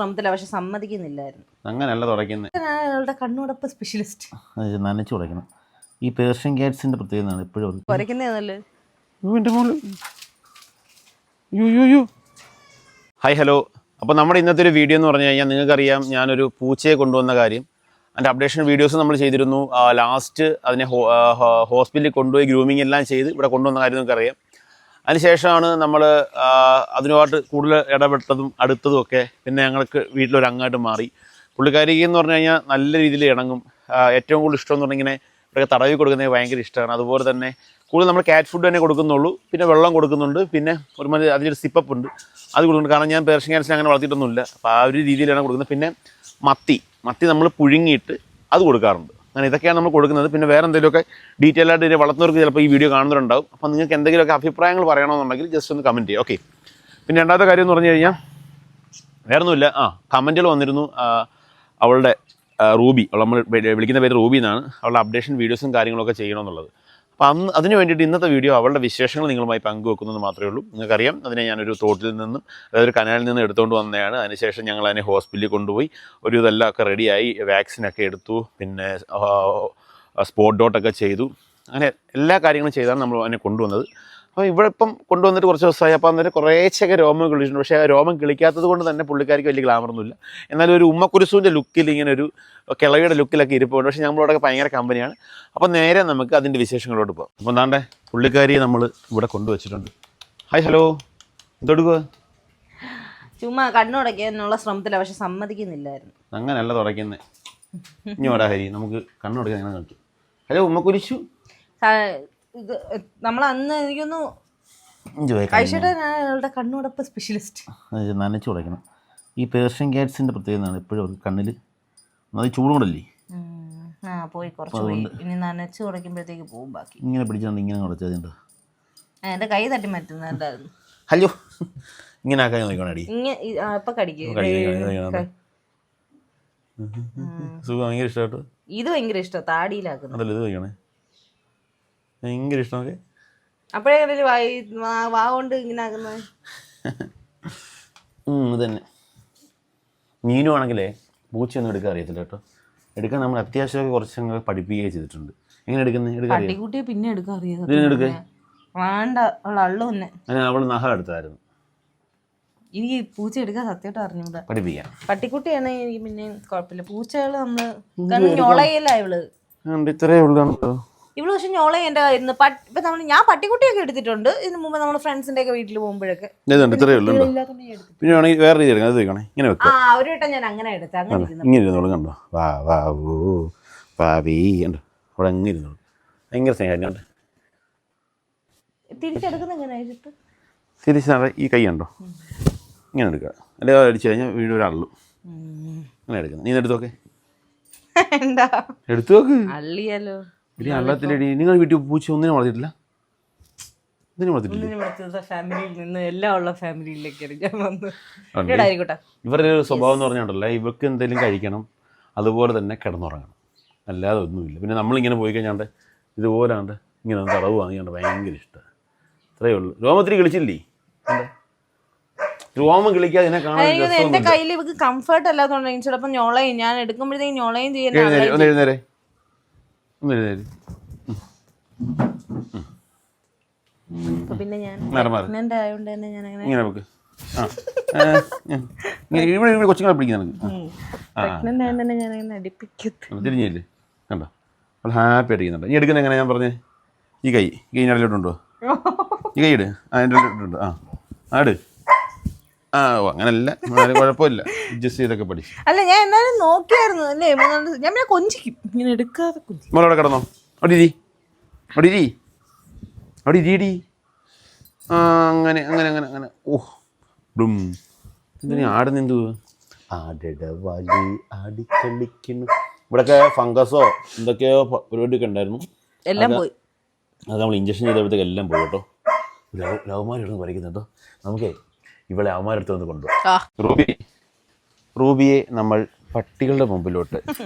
ശ്രമത്തില പക്ഷെ സമ്മതിക്കുന്നില്ലായിരുന്നു. അങ്ങനെയല്ല തുടയ്ക്കുന്നത്. അയാളുടെ കണ്ണുടപ്പ് സ്പെഷ്യലിസ്റ്റ്. നനച്ചു തുടയ്ക്കണം. ഈ പേർഷ്യൻ ക്യാറ്റ്സിന്റെ പ്രത്യേകതയാണ് എപ്പോഴും കുറയ്ക്കുന്നതല്ലേ. Hi hello. അപ്പോൾ നമ്മുടെ ഇന്നത്തെ ഒരു വീഡിയോ എന്ന് പറഞ്ഞു കഴിഞ്ഞാൽ നിങ്ങൾക്കറിയാം, ഞാനൊരു പൂച്ചയെ കൊണ്ടുവന്ന കാര്യം അതിൻ്റെ അപ്ഡേഷൻ വീഡിയോസ് നമ്മൾ ചെയ്തിരുന്നു. ലാസ്റ്റ് അതിനെ ഹോസ്പിറ്റലിൽ കൊണ്ടുപോയി ഗ്രൂമിങ് എല്ലാം ചെയ്ത് ഇവിടെ കൊണ്ടുവന്ന കാര്യം നിങ്ങൾക്കറിയാം. അതിനുശേഷമാണ് നമ്മൾ അതിനുമായിട്ട് കൂടുതൽ ഇടപെട്ടതും അടുത്തതും ഒക്കെ. പിന്നെ ഞങ്ങൾക്ക് വീട്ടിലൊരു അങ്ങായിട്ട് മാറി. പുള്ളിക്കാരിക്ക് എന്ന് പറഞ്ഞു കഴിഞ്ഞാൽ നല്ല രീതിയിൽ ഇണങ്ങും. ഏറ്റവും കൂടുതൽ ഇഷ്ടം എന്ന് പറഞ്ഞാൽ ഇങ്ങനെ ഇവിടെ തടവി കൊടുക്കുന്നത് ഭയങ്കര ഇഷ്ടമാണ്. അതുപോലെ തന്നെ കൂടുതൽ നമ്മൾ ക്യാറ്റ് ഫുഡ് തന്നെ കൊടുക്കുന്നുള്ളൂ. പിന്നെ വെള്ളം കൊടുക്കുന്നുണ്ട്. പിന്നെ ഒരുമാതിരി അതിലൊരു സിപ്പപ്പ് ഉണ്ട്, അത് കൊടുക്കുന്നുണ്ട്. കാരണം ഞാൻ പേർഷ്യൻ ക്യാറ്റ്സിനെ അങ്ങനെ വളർത്തിയിട്ടൊന്നുമില്ല. അപ്പോൾ ആ ഒരു രീതിയിലാണ് കൊടുക്കുന്നത്. പിന്നെ മത്തി നമ്മൾ പുഴുങ്ങിയിട്ട് അത് കൊടുക്കാറുണ്ട്. അങ്ങനെ ഇതൊക്കെയാണ് നമ്മൾ കൊടുക്കുന്നത്. പിന്നെ വേറെ എന്തെങ്കിലുമൊക്കെ ഡീറ്റെയിൽ ആയിട്ട് ഇതിനെ വളർത്തുന്നവർക്ക് ചിലപ്പോൾ ഈ വീഡിയോ കാണുന്നവരുണ്ടാവും. അപ്പോൾ നിങ്ങൾക്ക് എന്തെങ്കിലുമൊക്കെ അഭിപ്രായങ്ങൾ പറയണമെന്നുണ്ടെങ്കിൽ ജസ്റ്റ് ഒന്ന് കമൻറ്റ് ചെയ്യുക. ഓക്കെ. പിന്നെ രണ്ടാമത്തെ കാര്യം എന്ന് പറഞ്ഞു കഴിഞ്ഞാൽ വേറെ ഒന്നുമില്ല. കമൻറ്റുകൾ വന്നിരുന്നു. അവളുടെ റൂബി, നമ്മൾ വിളിക്കുന്ന പേര് റൂബി എന്നാണ്. അവളുടെ അപ്ഡേഷൻ വീഡിയോസും കാര്യങ്ങളൊക്കെ ചെയ്യണമെന്നുള്ളത്. അപ്പോൾ അതിന് വേണ്ടിയിട്ട് ഇന്നത്തെ വീഡിയോ അവളുടെ വിശേഷങ്ങൾ നിങ്ങളുമായി പങ്കുവെക്കുന്നത് മാത്രമേ ഉള്ളൂ. നിങ്ങൾക്കറിയാം, അതിനെ ഞാനൊരു തോട്ടിൽ നിന്നും, അതായത് ഒരു കനാലിൽ നിന്ന് എടുത്തുകൊണ്ട് വന്നതാണ്. അതിനുശേഷം ഞങ്ങൾ അതിനെ ഹോസ്പിറ്റലിൽ കൊണ്ടുപോയി ഒരു ഇതെല്ലാം ഒക്കെ റെഡിയായി, വാക്സിനൊക്കെ എടുത്തു, പിന്നെ സ്പോട്ട് ഡോട്ടൊക്കെ ചെയ്തു. അങ്ങനെ എല്ലാ കാര്യങ്ങളും ചെയ്താണ് നമ്മൾ അതിനെ കൊണ്ടുവന്നത്. അപ്പോൾ ഇവിടെ ഇപ്പം കൊണ്ടുവന്നിട്ട് കുറച്ച് ദിവസമായി. അപ്പോൾ അന്നേരം കുറേശ്ശൊക്കെ രോമം കിളിച്ചിട്ടുണ്ട്. പക്ഷേ ആ രോമം കിളിക്കാത്തത് കൊണ്ട് തന്നെ പുള്ളിക്കാർക്ക് വലിയ ഗ്ലാമറൊന്നുമില്ല. എന്നാലും ഒരു ഉമ്മക്കുരിശൂൻ്റെ ലുക്കിൽ, ഇങ്ങനെ ഒരു കിളവിയുടെ ലുക്കിലൊക്കെ ഇരിപ്പുണ്ട്. പക്ഷേ നമ്മളോടൊക്കെ ഭയങ്കര കമ്പനിയാണ്. അപ്പോൾ നേരെ നമുക്ക് അതിൻ്റെ വിശേഷങ്ങളോട് പോകാം. അപ്പോൾ എന്താണ്ടേ പുള്ളിക്കാരിയെ നമ്മൾ ഇവിടെ കൊണ്ടുവച്ചിട്ടുണ്ട്. Hi hello. എന്തെടുക്കുക? ചുമ്മാ കണ്ണുടയ്ക്കാനുള്ള ശ്രമത്തില പക്ഷെ സമ്മതിക്കുന്നില്ലായിരുന്നു. അങ്ങനെയല്ല തുടയ്ക്കുന്നത്. ഇനി വേടാ ഹരി, നമുക്ക് കണ്ണുടയ്ക്കാൻ അങ്ങനെ നോക്കി. ഹലോ ഉമ്മക്കുരിശു. ഇത് നമ്മൾ അന്ന് എനിക്കൊന്ന് അയാളുടെ കണ്ണുടപ്പ് സ്പെഷ്യലിസ്റ്റ്. നനച്ചു തുടയ്ക്കണം. ഈ പേർഷ്യൻ ക്യാറ്റ്സിന്റെ പ്രത്യേകതയാണ് എപ്പോഴും അവർക്ക് കണ്ണിൽ അത് ചൂടും കൂടല്ലേ. പോയി കുറച്ച് പോയി. ഇനി നനച്ചു തുടയ്ക്കുമ്പോഴത്തേക്ക് പോകും. ബാക്കി ഇങ്ങനെ പിടിച്ചാണ്ട് ഇങ്ങനെ തുടച്ചതുണ്ട്. എന്റെ കൈ തട്ടി മാറ്റുന്നുണ്ടായിരുന്നു. ഹലോ, ഇങ്ങനെ ആക്കാൻ നോക്കണം. അടി ഇപ്പൊ കടിക്കും. ഭയങ്കര ഇഷ്ടമായിട്ട് ഇത് ഭയങ്കര ഇഷ്ടം. താടിയിലാക്കുന്നു. അതല്ല, ഇത് കഴിക്കണേ ഭയങ്കര ഇഷ്ടമൊക്കെ. അപ്പോഴേ വാ കൊണ്ട് ഇങ്ങനെ ആക്കുന്നത്. തന്നെ മീനും ആണെങ്കിലേ പൂച്ചയൊന്നും എടുക്കാൻ അറിയത്തില്ല കേട്ടോ. എടുക്കാൻ നമ്മൾ അത്യാവശ്യമൊക്കെ കുറച്ചങ്ങ് പഠിപ്പിക്കുകയും ചെയ്തിട്ടുണ്ട്. എങ്ങനെ എടുക്കുന്നത്? പട്ടിക്കുട്ടിയെ പിന്നെ എടുക്കാൻ അറിയാം. വേണ്ട, അള്ളു തന്നെ. അവൾ നഖം എടുത്തായിരുന്നു. എനിക്ക് പൂച്ച എടുക്കാൻ സത്യമായിട്ട് അറിഞ്ഞൂടാ. പഠിപ്പിക്കാം. പട്ടിക്കുട്ടിയാണ് എനിക്ക് പിന്നെ കുഴപ്പമില്ല. പൂച്ചകള് നമ്മള് ഞൊളയല്ല ഇവള്. ഇത്രയേ ഉള്ളൂ ഇവള്. പക്ഷെ ഞോളെ എന്റെ കയ്യിരുന്നു. ഇപ്പൊ ഞാൻ പട്ടിക്കുട്ടിയൊക്കെ എടുത്തിട്ടുണ്ട് ഇതിന് മുമ്പ്. നമ്മൾ ഫ്രണ്ട്സിന്റെ ഒക്കെ വീട്ടിൽ പോകുമ്പോഴൊക്കെ. പിന്നെ വേറെ രീതി ഒരു വട്ടം ഞാൻ അങ്ങനെ എടുത്തു. കണ്ടോ, വാ വാ ഓ പാവി കണ്ടോ, അവിടെ അങ്ങനെ ഇരുന്നോളൂ. ഭയങ്കര സ്നേഹം കണ്ടോ. തിരിച്ചെടുക്കുന്ന എങ്ങനെ തിരിച്ച് ഈ കൈ ഉണ്ടോ, ഇങ്ങനെ എടുക്കുക. അല്ലെങ്കിൽ അടിച്ചു കഴിഞ്ഞാൽ വീട് ഒരാളുള്ളൂ. അങ്ങനെ എടുക്കുന്നത്. നീ എടുത്തു നോക്കേ. എടുത്തു നോക്ക്. അള്ളിയാലോ. അള്ളത്തിലടി. നിങ്ങൾ വീട്ടിൽ പൂച്ച ഒന്നിനും വളർത്തിയിട്ടില്ല? ഒന്നിനും വളർത്തിയിട്ടില്ല. ഫാമിലിയിൽ നിന്ന് എല്ലാം ഉള്ള ഫാമിലിയിലേക്കാണ് ഞാൻ വന്നത്. ഇവരുടെ ഒരു സ്വഭാവം എന്ന് പറഞ്ഞിട്ടുണ്ടല്ലോ, ഇവർക്ക് എന്തെങ്കിലും കഴിക്കണം, അതുപോലെ തന്നെ കിടന്നുറങ്ങണം, അല്ലാതെ ഒന്നുമില്ല. പിന്നെ നമ്മളിങ്ങനെ പോയി കഴിഞ്ഞാണ്ട് ഇതുപോലാണ്ട് ഇങ്ങനെ തടവ് വാങ്ങിയാണ്ട് ഭയങ്കര ഇഷ്ടമാണ്. അത്രയേ ഉള്ളൂ. രോമത്തിരി കളിച്ചില്ലേ? രോമം കളിക്കാതെ ഇതിനെ കാണാൻ എന്റെ കയ്യിൽ ഇവർക്ക് കംഫർട്ട് അല്ലാത്തതുകൊണ്ട് ചിലപ്പോൾ ഞൊളയും ഞാൻ എടുക്കുമ്പോഴത്തേക്കും ഞൊളയും ചെയ്യുന്ന. എഴുന്നേരെ പിന്നെ ഞാൻ കൊച്ചുങ്ങളെ പിടിക്കുന്ന തിരിഞ്ഞില്ലേ കണ്ടോ, അവൾ ഹാപ്പി ആയിട്ട് ചെയ്യുന്നുണ്ട്. ഈ എടുക്കുന്ന എങ്ങനെ ഞാൻ പറഞ്ഞേ, ഈ കൈ ഇടയിലോട്ടുണ്ടോ? ഈ കൈ ഇട്. അതിൻ്റെ ഇടയിലോട്ടുണ്ട്. ആട്. ഓ അങ്ങനല്ല, കുഴപ്പമില്ല. അഡ്ജസ്റ്റ് ചെയ്തൊക്കെ പഠിച്ചു. അല്ല ഞാൻ എന്നാലും നോക്കിയായിരുന്നു അല്ലേ. ഞാൻ പിന്നെ കൊഞ്ചിക്കും ഇങ്ങനെ എടുക്കാതെ. മോളവിടെ കിടന്നോ? അവിടെ ഇരി. അങ്ങനെ അങ്ങനെ അങ്ങനെ അങ്ങനെ. ഓഹ് ഡും. എന്തിനാ ആടുന്നെന്തു? ആടടവാലി ആടിക്കളിക്കുന്നു. ഇവിടെയൊക്കെ ഫംഗസോ എന്തൊക്കെയോ പരിപാടിയൊക്കെ ഉണ്ടായിരുന്നു. എല്ലാം പോയി. അത് നമ്മൾ ഇഞ്ചക്ഷൻ ചെയ്തപ്പോഴത്തേക്ക് എല്ലാം പോയി കേട്ടോ. ലവന്മാരെടുത്ത് വരയ്ക്കുന്നു കേട്ടോ. നമുക്കേ ഇവളെ അവന്മാരെടുത്ത് വന്ന് കൊണ്ടുപോകാം. റൂബിയെ നമ്മൾ പട്ടികളുടെ മുമ്പിലോട്ട്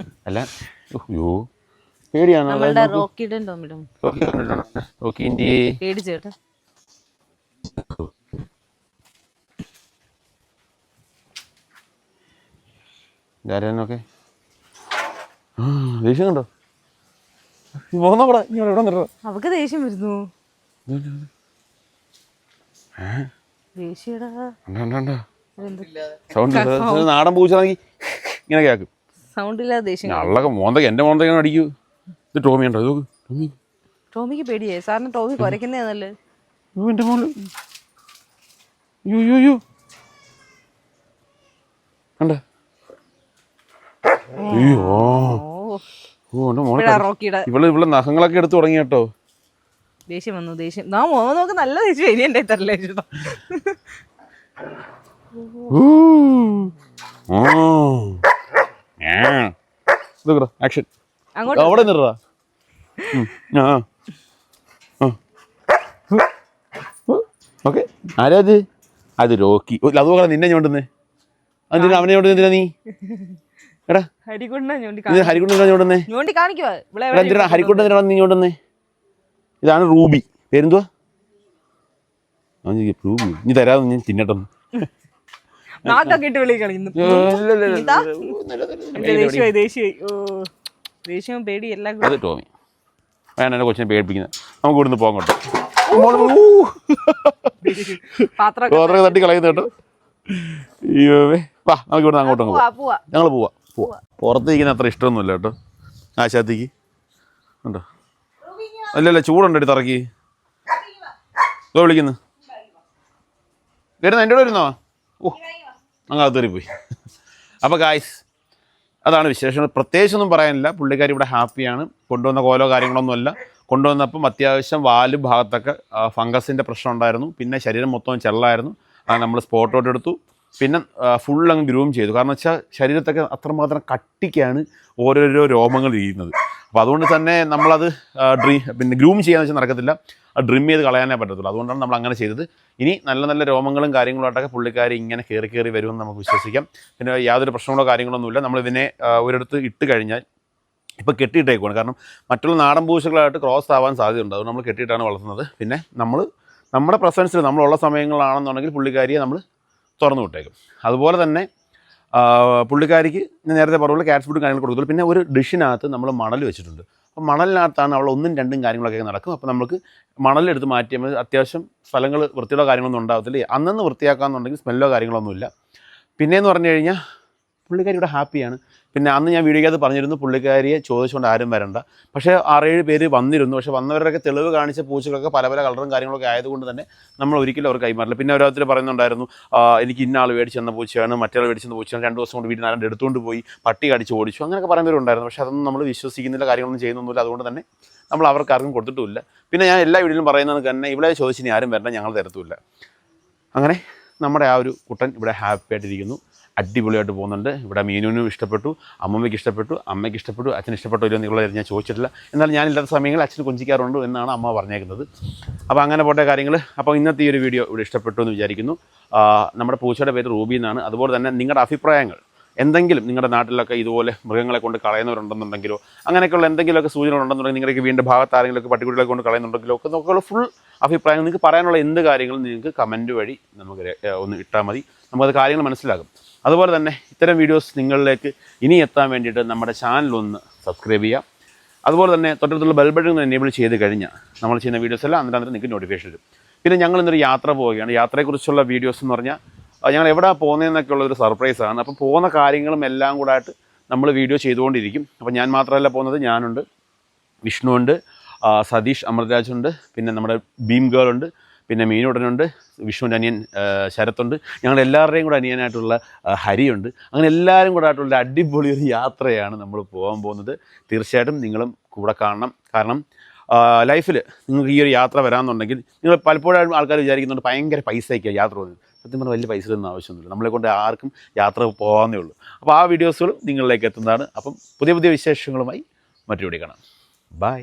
അല്ല, അയ്യോ പേടിയാണ്. ഗാരനൊക്കെ ദേഷ്യം കണ്ടോ പോകുന്നോടാ ഇങ്ങനെ ഇവിടെ നിറ അവക്ക് ദേഷ്യം വരുന്നു. ദേഷ്യടാ സൗണ്ട് നാടൻ പൂച്ചാണെങ്കിൽ ഇങ്ങനെ കേൾക്കും. സൗണ്ട് ഇല്ലാതെ ദേഷ്യം. ഞങ്ങളൊക്കെ മോന്തയ്ക്ക് എൻ്റെ മോന്തയ്ക്ക് അടിക്കൂ. ഇത് ടോമി ഉണ്ടോ? ടോമി ടോമിക്ക് പേടിയേ സാറിന് ടോമി കുരയ്ക്കുന്നേ നല്ലേ. എൻ്റെ മോള് യോ കണ്ട അയ്യോ ഓ എൻ്റെ മോളെ ഇവള് നഖങ്ങളൊക്കെ എടുത്ത് തുടങ്ങി കേട്ടോ. ദേഷ്യം വന്നു ദേഷ്യം. നോക്ക് നല്ല ദേഷ്യം. ഇനി എൻ്റെ തരല്ലേ ആക്ഷൻ അവിടെ നിറ. ഓക്കെ ആരാ അത്? അത് റോക്കി. അത് നോക്കണം നിന്നെ ഞോണ്ടുന്നേ. അതിന് അവനെ ഞോണ്ടുന്ന നീ എടാ ഹരിക്കുണ്ടനെ ഞോണ്ടുന്നേ. ഹരിക്കുണ്ടനാ നീ ഞോണ്ടുന്നേ. ഇതാണ് റൂബി. പേരെന്തുവാ? റൂബി നീ തരാതെ ഞാൻ തിന്നട്ടെന്ന്. അത് ടോമി വേണ്ട എൻ്റെ കൊച്ചിനെ പേടിപ്പിക്കുന്നത്. നമുക്ക് ഇവിടുന്ന് പോകാൻ കേട്ടോ. പാത്രമൊക്കെ തട്ടി കളയുന്ന കേട്ടോ. അയ്യോ വാ നമുക്ക് ഇവിടുന്ന് അങ്ങോട്ടും പോവാം. ഞങ്ങൾ പോവാം. പുറത്തേക്കുന്ന അത്ര ഇഷ്ടമൊന്നുമില്ല കേട്ടോ ആശാത്തിക്ക്. ഉണ്ടോ? അല്ലല്ല ചൂടുണ്ടോ തറക്കി വിളിക്കുന്നു. വരുന്ന എൻ്റെ കൂടെ വരുന്നോ? ഓ അങ്ങ് അകത്തേറി പോയി. അപ്പോൾ ഗായ്സ് അതാണ് വിശേഷം. പ്രത്യേകിച്ചൊന്നും പറയാനില്ല. പുള്ളിക്കാരി ഇവിടെ ഹാപ്പിയാണ്. കൊണ്ടുവന്ന കോലോ കാര്യങ്ങളൊന്നുമല്ല. കൊണ്ടുവന്നപ്പം അത്യാവശ്യം വാല് ഭാഗത്തൊക്കെ ഫംഗസിൻ്റെ പ്രശ്നം ഉണ്ടായിരുന്നു. പിന്നെ ശരീരം മൊത്തം ചെള്ളായിരുന്നു. അത് നമ്മൾ സ്പോട്ട് ഔട്ട് എടുത്തു. പിന്നെ ഫുൾ അങ്ങ് ഗ്രൂം ചെയ്തു. കാരണം വെച്ചാൽ ശരീരത്തൊക്കെ അത്രമാത്രം കട്ടിക്കാണ് ഓരോരോ രോമങ്ങൾ ഇരിക്കുന്നത്. അപ്പോൾ അതുകൊണ്ട് തന്നെ നമ്മളത് പിന്നെ ഗ്രൂം ചെയ്യാന്ന് വെച്ചാൽ നടക്കത്തില്ല. അത് ഡ്രിം ചെയ്ത് കളയാനേ പറ്റത്തുള്ളൂ. അതുകൊണ്ടാണ് നമ്മൾ അങ്ങനെ ചെയ്തത്. ഇനി നല്ല നല്ല രോമങ്ങളും കാര്യങ്ങളുമായിട്ടൊക്കെ പുള്ളിക്കാരി ഇങ്ങനെ കയറി വരുമെന്ന് നമുക്ക് വിശ്വസിക്കാം. പിന്നെ യാതൊരു പ്രശ്നങ്ങളോ കാര്യങ്ങളൊന്നുമില്ല. നമ്മളിതിനെ ഒരിടത്ത് ഇട്ട് കഴിഞ്ഞാൽ ഇപ്പോൾ കെട്ടിയിട്ടേക്കുവാണ്. കാരണം മറ്റുള്ള നാടൻ പൂച്ചകളായിട്ട് ക്രോസ് ആവാൻ സാധ്യതയുണ്ട്. അതുകൊണ്ട് നമ്മൾ കെട്ടിയിട്ടാണ് വളർത്തുന്നത്. പിന്നെ നമ്മുടെ പ്രസൻസിൽ നമ്മളുള്ള സമയങ്ങളാണെന്നുണ്ടെങ്കിൽ പുള്ളിക്കാരിയെ നമ്മൾ തുറന്നു വിട്ടേക്കും. അതുപോലെ തന്നെ പുള്ളിക്കാരിക്ക് നേരത്തെ പറഞ്ഞ ക്യാറ്റ്സ് ഫുഡും കാര്യങ്ങൾ കൊടുക്കുള്ളൂ. പിന്നെ ഒരു ഡിഷിനകത്ത് നമ്മൾ മണൽ വെച്ചിട്ടുണ്ട്. അപ്പോൾ മണലിനകത്താണ് അവൾ 1ഉം 2ഉം കാര്യങ്ങളൊക്കെ നടക്കും. അപ്പോൾ നമുക്ക് മണലെടുത്ത് മാറ്റിയാൽ അത്യാവശ്യം സ്ഥലങ്ങൾ വൃത്തിയോ കാര്യങ്ങളൊന്നും ഉണ്ടാകത്തില്ല. അന്നന്ന് വൃത്തിയാക്കാമെന്നുണ്ടെങ്കിൽ സ്മെല്ലോ കാര്യങ്ങളൊന്നുമില്ല. പിന്നെയെന്ന് പറഞ്ഞു കഴിഞ്ഞാൽ പുള്ളിക്കാരി ഇവിടെ ഹാപ്പിയാണ്. പിന്നെ അന്ന് ഞാൻ വീഡിയോക്കകത്ത് പറഞ്ഞിരുന്നു പുള്ളിക്കാരിയെ ചോദിച്ചുകൊണ്ട് ആരും വരണ്ട. പക്ഷേ 6-7 പേര് വന്നിരുന്നു. പക്ഷേ വന്നവരൊക്കെ തെളിവ് കാണിച്ച പൂച്ചകളൊക്കെ പല കളറും കാര്യങ്ങളൊക്കെ ആയതുകൊണ്ട് തന്നെ നമ്മൾ ഒരിക്കലും അവർക്ക് കൈമാറില്ല. പിന്നെ ഓരോരുത്തർ പറയുന്നുണ്ടായിരുന്നു എനിക്ക് ഇന്ന ആൾ മേടിച്ച് തന്ന പൂച്ചയാണ്, മറ്റേ ആൾ മേടിച്ച് തന്ന പൂച്ചയാണ്, 2 ദിവസം കൊണ്ട് വീട്ടിൽ നിന്ന് എടുത്തുകൊണ്ട് പോയി പട്ടി കടിച്ച് ഓടിച്ചു, അങ്ങനെയൊക്കെ പറയുന്നവരുണ്ടായിരുന്നു. പക്ഷേ അതൊന്നും നമ്മൾ വിശ്വസിക്കുന്നില്ല, കാര്യങ്ങളൊന്നും ചെയ്യുന്നൊന്നുമില്ല. അതുകൊണ്ട് തന്നെ നമ്മൾ അവർക്ക് ആർക്കും കൊടുത്തിട്ടുമില്ല. പിന്നെ ഞാൻ എല്ലാ വീഡിയോയിലും പറയുന്നത് തന്നെ ഇവിടെ ചോദിച്ചിനി ആരും വരണ്ട, ഞങ്ങൾ തരത്തുമില്ല. അങ്ങനെ നമ്മുടെ ആ ഒരു കുട്ടൻ ഇവിടെ ഹാപ്പി ആയിട്ടിരിക്കുന്നു. അടിപൊളിയായിട്ട് പോകുന്നുണ്ട്. ഇവിടെ മീനുവിനും ഇഷ്ടപ്പെട്ടു, അമ്മമ്മയ്ക്ക് ഇഷ്ടപ്പെട്ടു, അമ്മയ്ക്ക് ഇഷ്ടപ്പെട്ടു, അച്ഛന് ഇഷ്ടപ്പെട്ടോ ഇല്ലയോ എന്നുള്ളത് ഞാൻ ചോദിച്ചിട്ടില്ല. എന്നാൽ ഞാനില്ലാത്ത സമയങ്ങളിൽ അച്ഛന് കൊഞ്ചിക്കാറുണ്ട് എന്നാണ് അമ്മ പറഞ്ഞേക്കുന്നത്. അപ്പോൾ അങ്ങനെ പോട്ടെ കാര്യങ്ങൾ. അപ്പോൾ ഇന്നത്തെ ഈ ഒരു വീഡിയോ ഇവിടെ ഇഷ്ടപ്പെട്ടു എന്ന് വിചാരിക്കുന്നു. നമ്മുടെ പൂച്ചയുടെ പേര് റൂബി എന്നാണ്. അതുപോലെ തന്നെ നിങ്ങളുടെ അഭിപ്രായങ്ങൾ എന്തെങ്കിലും നിങ്ങളുടെ നാട്ടിലൊക്കെ ഇതുപോലെ മൃഗങ്ങളെ കൊണ്ട് കളയുന്നവരുണ്ടെന്നുണ്ടെങ്കിലോ അങ്ങനെയൊക്കെയുള്ള എന്തെങ്കിലുമൊക്കെ സൂചനകളുണ്ടെന്നുണ്ടെങ്കിൽ നിങ്ങളുടെ വീണ്ടും ഭാഗത്ത് ആരെങ്കിലുമൊക്കെ പട്ടിക്കുട്ടികളെ കൊണ്ട് കളയുന്നുണ്ടെങ്കിലോ ഒക്കെ നോക്കുള്ള ഫുൾ അഭിപ്രായങ്ങൾ നിങ്ങൾക്ക് പറയാനുള്ള എന്ത് കാര്യങ്ങളും നിങ്ങൾക്ക് കമൻറ്റ് വഴി നമുക്ക് ഒന്ന് ഇട്ടാൽ മതി. നമുക്കത് കാര്യങ്ങൾ മനസ്സിലാകും. അതുപോലെ തന്നെ ഇത്തരം വീഡിയോസ് നിങ്ങളിലേക്ക് ഇനി എത്താൻ വേണ്ടിയിട്ട് നമ്മുടെ ചാനലൊന്ന് സബ്സ്ക്രൈബ് ചെയ്യുക. അതുപോലെ തന്നെ തൊട്ടടുത്തുള്ള ബെൽ ബട്ടൺ എനേബിൾ ചെയ്ത് കഴിഞ്ഞാൽ നമ്മൾ ചെയ്യുന്ന വീഡിയോസ് എല്ലാം അന്നേരം നിങ്ങൾക്ക് നോട്ടിഫിക്കേഷൻ വരും. പിന്നെ ഞങ്ങൾ ഇന്നൊരു യാത്ര പോവുകയാണ്. യാത്രയെക്കുറിച്ചുള്ള വീഡിയോസ് എന്ന് പറഞ്ഞാൽ ഞങ്ങൾ എവിടെ പോകുന്നതെന്നൊക്കെ ഉള്ളൊരു സർപ്രൈസാണ്. അപ്പോൾ പോകുന്ന കാര്യങ്ങളും എല്ലാം കൂടെ ആയിട്ട് നമ്മൾ വീഡിയോ ചെയ്തുകൊണ്ടിരിക്കും. അപ്പോൾ ഞാൻ മാത്രമല്ല പോകുന്നത്, ഞാനുണ്ട്, വിഷ്ണുവുണ്ട്, സതീഷ് അമൃതരാജുണ്ട്, പിന്നെ നമ്മുടെ ഭീം ഗേളുണ്ട്, പിന്നെ മീനുടനുണ്ട്, വിഷ്ണുവിൻ്റെ അനിയൻ ശരത്തുണ്ട്, ഞങ്ങളെല്ലാവരുടെയും കൂടെ അനിയനായിട്ടുള്ള ഹരിയുണ്ട്. അങ്ങനെ എല്ലാവരും കൂടെ ആയിട്ടുള്ള അടിപൊളി ഒരു യാത്രയാണ് നമ്മൾ പോകാൻ പോകുന്നത്. തീർച്ചയായിട്ടും നിങ്ങളും കൂടെ കാണണം. കാരണം ലൈഫിൽ നിങ്ങൾക്ക് ഈ ഒരു യാത്ര വരാമെന്നുണ്ടെങ്കിൽ നിങ്ങൾ പലപ്പോഴും ആൾക്കാർ വിചാരിക്കുന്നുണ്ട് ഭയങ്കര പൈസയ്ക്കാണ് യാത്ര പോകുന്നത്. സത്യം പറഞ്ഞാൽ വലിയ പൈസയൊന്നും ആവശ്യമൊന്നുമില്ല. നമ്മളെ കൊണ്ട് ആർക്കും യാത്ര പോകാവുന്നേ ഉള്ളൂ. അപ്പോൾ ആ വീഡിയോസുകൾ നിങ്ങളിലേക്ക് എത്തുന്നതാണ്. അപ്പം പുതിയ വിശേഷങ്ങളുമായി മറ്റൊരു വീഡിയോ കാണാം. ബൈ.